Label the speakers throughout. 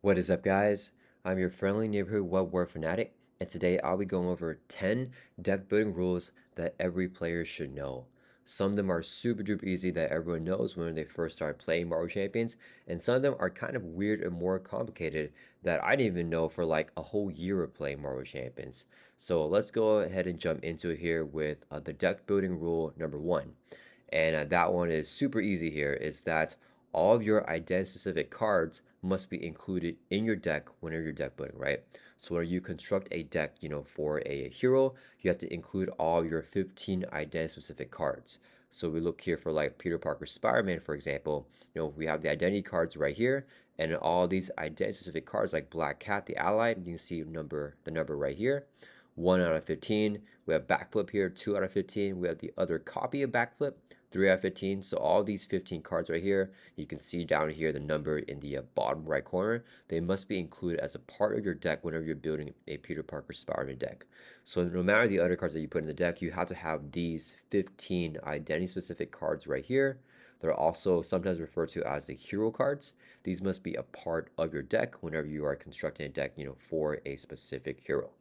Speaker 1: What is up, guys? I'm your friendly neighborhood web war fanatic, and today I'll be going over 10 deck building rules that every player should know. Some of them are super duper easy that everyone knows when they first start playing Marvel Champions, and some of them are kind of weird and more complicated that I didn't even know for like a whole year of playing Marvel Champions. So let's go ahead and jump into it here with the deck building rule number one. And that one is super easy here, is that all of your identity specific cards must be included in your deck whenever you're deck building, right? So when you construct a deck, for a hero, you have to include all your 15 identity specific cards. So we look here for like Peter Parker Spider-Man, for example, we have the identity cards right here, and all these identity specific cards like Black Cat, the ally, you can see the number right here. 1 out of 15. We have backflip here, 2 out of 15. We have the other copy of backflip, 3 out of 15. So all these 15 cards right here, you can see down here the number in the bottom right corner. They must be included as a part of your deck whenever you're building a Peter Parker Spider-Man deck. So no matter the other cards that you put in the deck, you have to have these 15 identity specific cards right here. They're also sometimes referred to as the hero cards. These must be a part of your deck whenever you are constructing a deck, for a specific hero.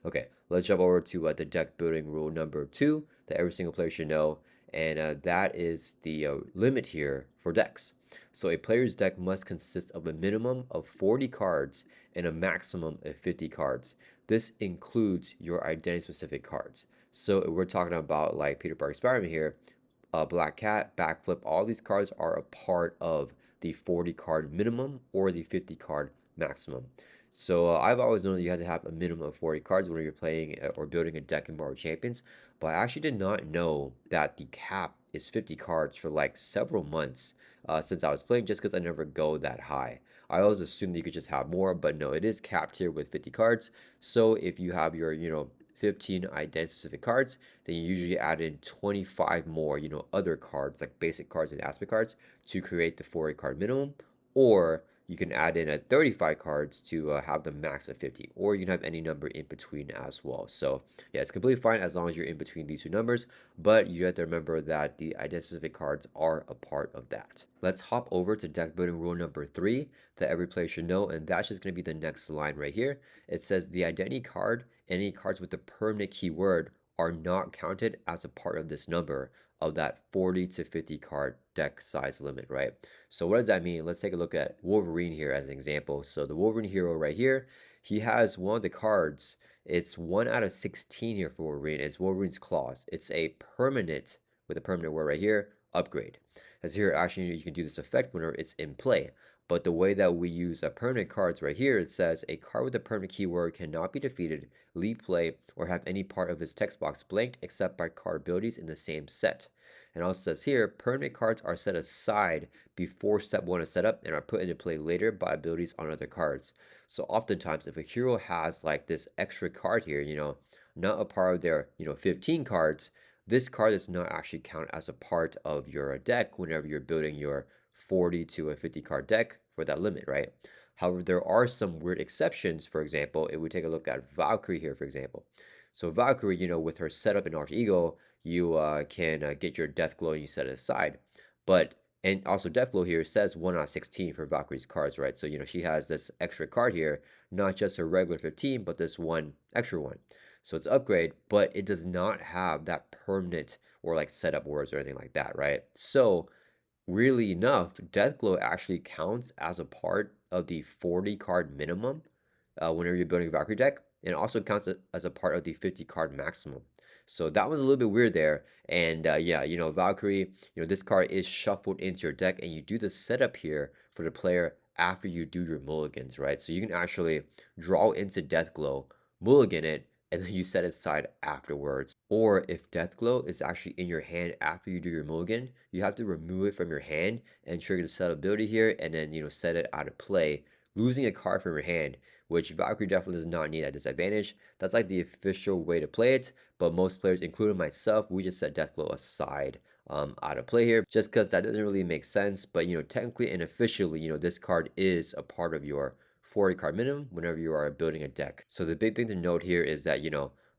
Speaker 1: Okay, let's jump over to the deck building rule number two that every single player should know, and that is the limit here for decks. So a player's deck must consist of a minimum of 40 cards and a maximum of 50 cards. This includes your identity specific cards. So if we're talking about like Peter Parker Spider-Man here, Black Cat, Backflip, all these cards are a part of the 40 card minimum or the 50 card maximum. So I've always known that you have to have a minimum of 40 cards when you're playing or building a deck in Marvel Champions, but I actually did not know that the cap is 50 cards for like several months since I was playing, just because I never go that high. I always assumed that you could just have more, but no, it is capped here with 50 cards. So if you have your, 15 identity specific cards, then you usually add in 25 more, other cards like basic cards and aspect cards to create the 40 card minimum, or you can add in a 35 cards to have the max of 50, or you can have any number in between as well. So yeah, it's completely fine as long as you're in between these two numbers, but you have to remember that the identity specific cards are a part of that. Let's hop over to deck building rule number three that every player should know, and that's just going to be the next line right here. It says the identity card, any cards with the permanent keyword, are not counted as a part of this number of that 40 to 50 card deck size limit, right? So what does that mean? Let's take a look at Wolverine here as an example. So the Wolverine hero right here, he has one of the cards. It's 1 out of 16 here for Wolverine. It's Wolverine's Claws. It's a permanent, with a permanent word right here, upgrade. As here, actually, you can do this effect whenever it's in play. But the way that we use permanent cards right here, it says a card with a permanent keyword cannot be defeated, leave play, or have any part of its text box blanked except by card abilities in the same set. And also says here, permanent cards are set aside before step 1 is set up and are put into play later by abilities on other cards. So oftentimes, if a hero has like this extra card here, not a part of their, 15 cards, this card does not actually count as a part of your deck whenever you're building your 40 to a 50 card deck for that limit, right? However, there are some weird exceptions. For example, if we take a look at Valkyrie here, for example. So Valkyrie, with her setup in Alter Ego, you can get your Death Glow and you set it aside. But, and also Death Glow here says 1 out of 16 for Valkyrie's cards, right? So, she has this extra card here, not just her regular 15, but this one extra one. So it's upgrade, but it does not have that permanent or like setup words or anything like that, right? So weirdly enough, Deathglow actually counts as a part of the 40 card minimum whenever you're building a Valkyrie deck, and also counts as a part of the 50 card maximum. So that was a little bit weird there. And yeah, Valkyrie, this card is shuffled into your deck, and you do the setup here for the player after you do your mulligans, right? So you can actually draw into Deathglow, mulligan it, and then you set it aside afterwards. Or if Deathglow is actually in your hand after you do your mulligan, you have to remove it from your hand and trigger the set ability here, and then set it out of play, losing a card from your hand, which Valkyrie definitely does not need at disadvantage. That's like the official way to play it, but most players, including myself, we just set Deathglow aside out of play here, just because that doesn't really make sense. But technically and officially, this card is a part of your 40 card minimum whenever you are building a deck. So the big thing to note here is that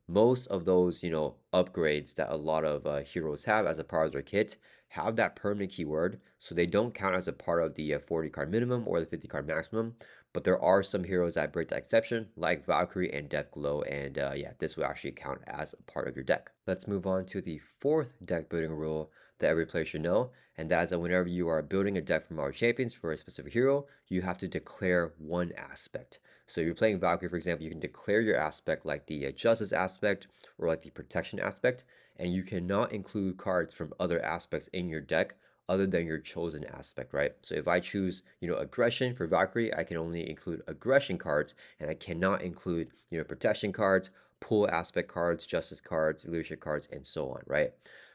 Speaker 1: most of those upgrades that a lot of heroes have as a part of their kit have that permanent keyword, so they don't count as a part of the 40 card minimum or the 50 card maximum, But there are some heroes that break that exception, like Valkyrie and Deathglow, and yeah, this will actually count as a part of your deck. Let's move on to the fourth deck building rule that every player should know, and that is that whenever you are building a deck for Marvel Champions for a specific hero, you have to declare one aspect. So if you're playing Valkyrie, for example, you can declare your aspect like the Justice aspect or like the Protection aspect, and you cannot include cards from other aspects in your deck other than your chosen aspect, right? So if I choose, aggression for Valkyrie, I can only include aggression cards, and I cannot include, protection cards, pull aspect cards, justice cards, leadership cards, and so on, right?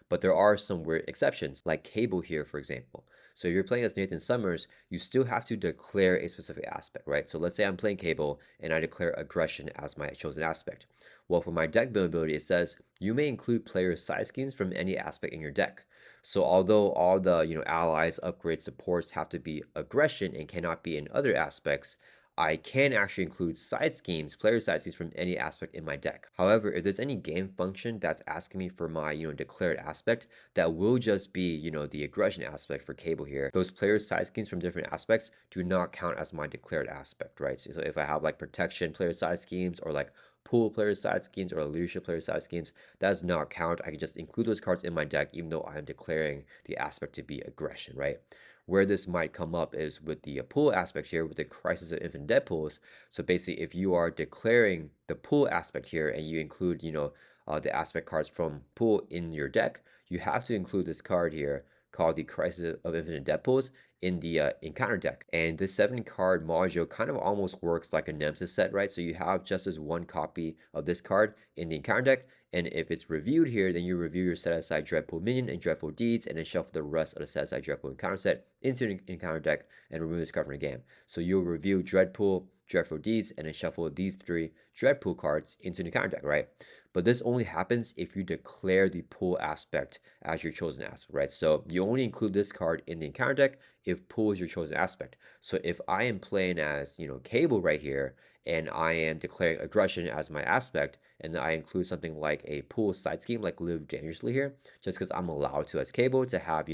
Speaker 1: But there are some weird exceptions, like Cable here, for example. So if you're playing as Nathan Summers, you still have to declare a specific aspect, right? So let's say I'm playing Cable and I declare aggression as my chosen aspect. Well, for my deck building ability, it says you may include player side schemes from any aspect in your deck. So although all the allies, upgrades, supports have to be aggression and cannot be in other aspects, I can actually include side schemes, player side schemes from any aspect in my deck. However, if there's any game function that's asking me for my declared aspect, that will just be the aggression aspect for Cable here. Those player side schemes from different aspects do not count as my declared aspect, right? So if I have like protection player side schemes or like pool player side schemes or leadership player side schemes, that does not count. I can just include those cards in my deck even though I am declaring the aspect to be aggression, right? Where this might come up is with the pool aspect here with the Crisis of Infinite Deadpools. So basically, if you are declaring the pool aspect here and you include, the aspect cards from pool in your deck, you have to include this card here called the Crisis of Infinite Deadpools in the encounter deck. And this 7-card module kind of almost works like a Nemesis set, right? So you have just this one copy of this card in the encounter deck, and if it's reviewed here, then you review your set aside Dreadpool minion and Dreadful Deeds, and then shuffle the rest of the set aside Dreadpool encounter set into the encounter deck and remove this card from the game. So you'll review Dreadpool, Dreadful Deeds, and then shuffle these 3 Dreadpool cards into the encounter deck, right? But this only happens if you declare the pool aspect as your chosen aspect, right? So you only include this card in the encounter deck if pool is your chosen aspect. So if I am playing as, Cable right here, and I am declaring aggression as my aspect, and then I include something like a pool side scheme, like Live Dangerously here, just because I'm allowed to, as Cable, to have,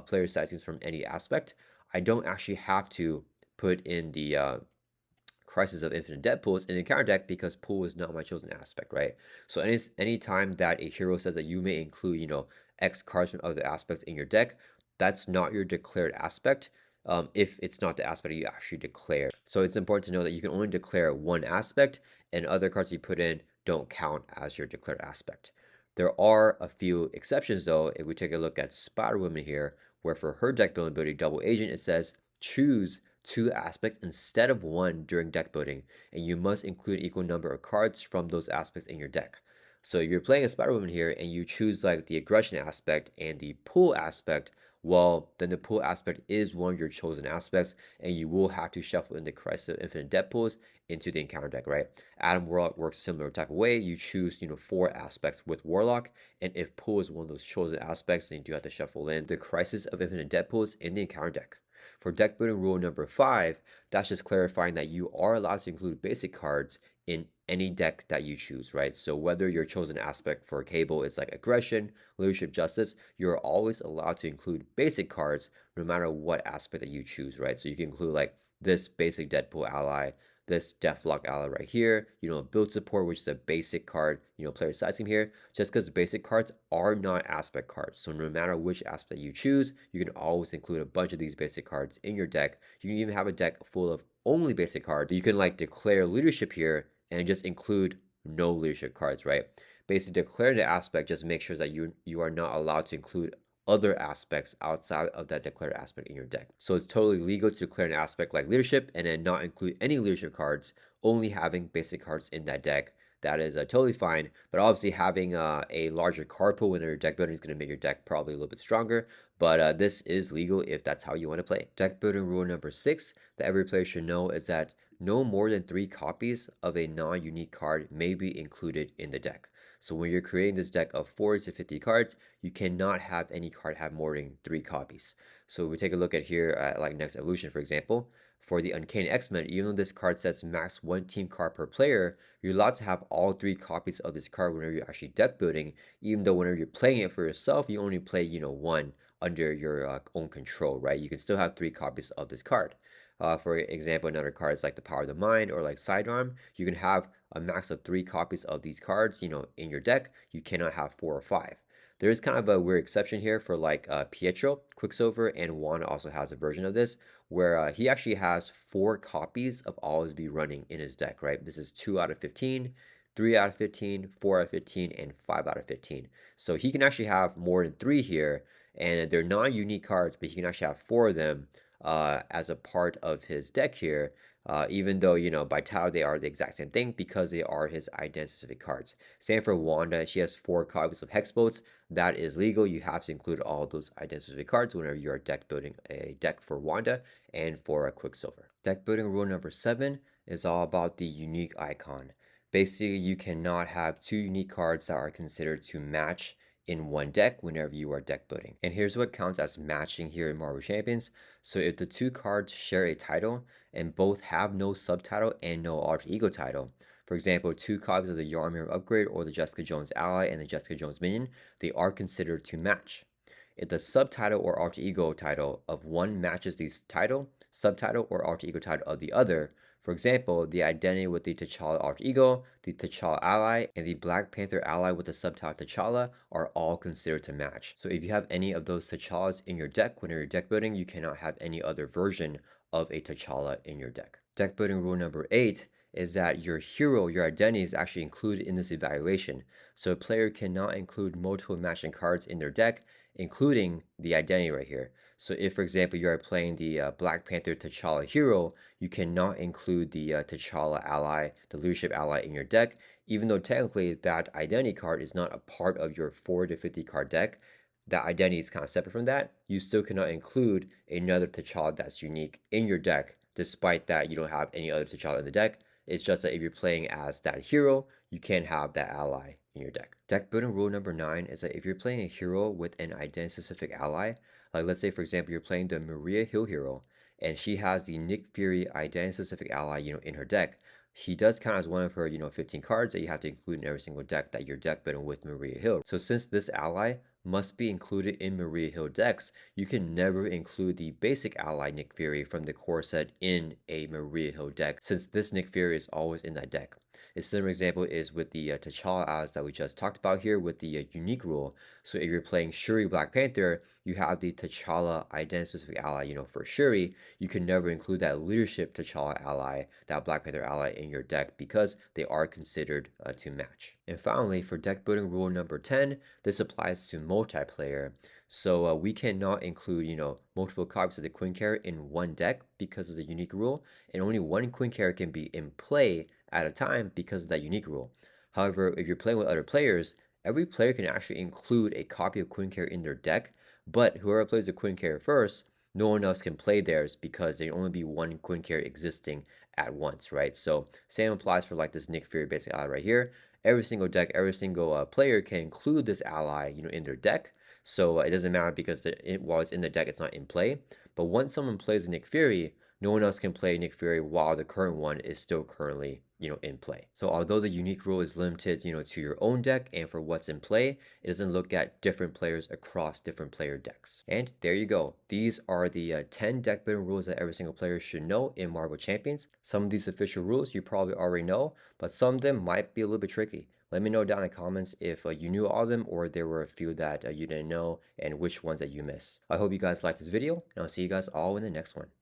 Speaker 1: player side schemes from any aspect, I don't actually have to put in the Crisis of Infinite Deadpools in the encounter deck because pool is not my chosen aspect, right? So any time that a hero says that you may include, X cards from other aspects in your deck, that's not your declared aspect. If it's not the aspect you actually declare. So it's important to know that you can only declare one aspect, and other cards you put in don't count as your declared aspect. There are a few exceptions though. If we take a look at Spider-Woman here, where for her deck building ability Double Agent, it says choose 2 aspects instead of 1 during deck building, and you must include an equal number of cards from those aspects in your deck. So if you're playing a Spider-Woman here and you choose like the aggression aspect and the pull aspect, well, then the pull aspect is one of your chosen aspects, and you will have to shuffle in the Crisis of Infinite Deadpools into the encounter deck, right? Adam Warlock works similar type of way. You choose, 4 aspects with Warlock, and if pull is one of those chosen aspects, then you do have to shuffle in the Crisis of Infinite Deadpools in the encounter deck. For deck building rule number 5, that's just clarifying that you are allowed to include basic cards in any deck that you choose, right? So whether your chosen aspect for Cable is like aggression, leadership, justice, you're always allowed to include basic cards no matter what aspect that you choose, right? So you can include like this basic Deadpool ally, this Deathlock ally right here, build support, which is a basic card, player side scheme here, just because basic cards are not aspect cards. So no matter which aspect you choose, you can always include a bunch of these basic cards in your deck. You can even have a deck full of only basic cards. You can like declare leadership here and just include no leadership cards, right? Basically, declare the aspect just make sure that you are not allowed to include other aspects outside of that declared aspect in your deck. So it's totally legal to declare an aspect like leadership and then not include any leadership cards, only having basic cards in that deck. That is totally fine, but obviously having a larger card pool in your deck building is going to make your deck probably a little bit stronger, but this is legal if that's how you want to play. Deck building rule number 6 that every player should know is that no more than 3 copies of a non-unique card may be included in the deck. So when you're creating this deck of 40 to 50 cards, you cannot have any card have more than 3 copies. So we take a look at here at like Next Evolution, for example. For the Uncanny X-Men, even though this card says max 1 team card per player, you're allowed to have all 3 copies of this card whenever you're actually deck building, even though whenever you're playing it for yourself, you only play, 1 under your own control, right? You can still have 3 copies of this card. For example, another card is like the Power of the Mind or like Sidearm. You can have a max of 3 copies of these cards, in your deck. You cannot have 4 or 5. There is kind of a weird exception here for like Pietro, Quicksilver, and Wanda also has a version of this where he actually has 4 copies of Always Be Running in his deck, right? This is 2 out of 15, 3 out of 15, 4 out of 15, and 5 out of 15. So he can actually have more than 3 here, and they're non-unique cards, but he can actually have 4 of them as a part of his deck here. Even though, by title they are the exact same thing because they are his identity-specific cards. Same for Wanda, she has 4 copies of Hex Boats. That is legal. You have to include all those identity-specific cards whenever you are deck building a deck for Wanda and for a Quicksilver. Deck building rule number 7 is all about the unique icon. Basically, you cannot have 2 unique cards that are considered to match in one deck whenever you are deck building. And here's what counts as matching here in Marvel Champions. So if the 2 cards share a title and both have no subtitle and no alter ego title, for example, 2 copies of the Yarmir upgrade or the Jessica Jones ally and the Jessica Jones minion, they are considered to match. If the subtitle or alter ego title of one matches the title, subtitle, or alter ego title of the other, for example, the identity with the T'Challa alter ego, the T'Challa ally, and the Black Panther ally with the subtitle T'Challa are all considered to match. So if you have any of those T'Challas in your deck when you're deck building, you cannot have any other version of a T'Challa in your deck. Deck building rule number 8 is that your hero, your identity is actually included in this evaluation. So a player cannot include multiple matching cards in their deck, including the identity right here. So if, for example, you are playing the Black Panther T'Challa hero, you cannot include the T'Challa ally, the leadership ally in your deck, even though technically that identity card is not a part of your 40 to 50 card deck. That identity is kind of separate from that. You still cannot include another T'Challa that's unique in your deck, despite that you don't have any other T'Challa in the deck. It's just that if you're playing as that hero, you can't have that ally in your deck. Deck building rule number 9 is that if you're playing a hero with an identity-specific ally, like let's say for example you're playing the Maria Hill hero, and she has the Nick Fury identity-specific ally, in her deck, she does count as one of her, 15 cards that you have to include in every single deck that you're deck building with Maria Hill. So since this ally must be included in Maria Hill decks, you can never include the basic ally Nick Fury from the core set in a Maria Hill deck, since this Nick Fury is always in that deck. A similar example is with the T'Challa allies that we just talked about here with the unique rule. So if you're playing Shuri Black Panther, you have the T'Challa identity-specific ally, for Shuri. You can never include that leadership T'Challa ally, that Black Panther ally in your deck because they are considered to match. And finally, for deck building rule number 10, this applies to multiplayer. So we cannot include, multiple copies of the Queen carrot in one deck because of the unique rule, and only one Queen carrot can be in play at a time because of that unique rule. However, if you're playing with other players, every player can actually include a copy of Queen carrot in their deck, but whoever plays the Queen carrot first, no one else can play theirs because there can only be one Queen carrot existing at once, right? So same applies for like this Nick Fury basic ally right here. Every single deck, every single player can include this ally, in their deck. So it doesn't matter because while it's in the deck, it's not in play. But once someone plays Nick Fury, no one else can play Nick Fury while the current one is still currently, in play. So although the unique rule is limited, to your own deck and for what's in play, it doesn't look at different players across different player decks. And there you go. These are the 10 deck building rules that every single player should know in Marvel Champions. Some of these official rules you probably already know, but some of them might be a little bit tricky. Let me know down in the comments if you knew all of them or there were a few that you didn't know and which ones that you missed. I hope you guys liked this video, and I'll see you guys all in the next one.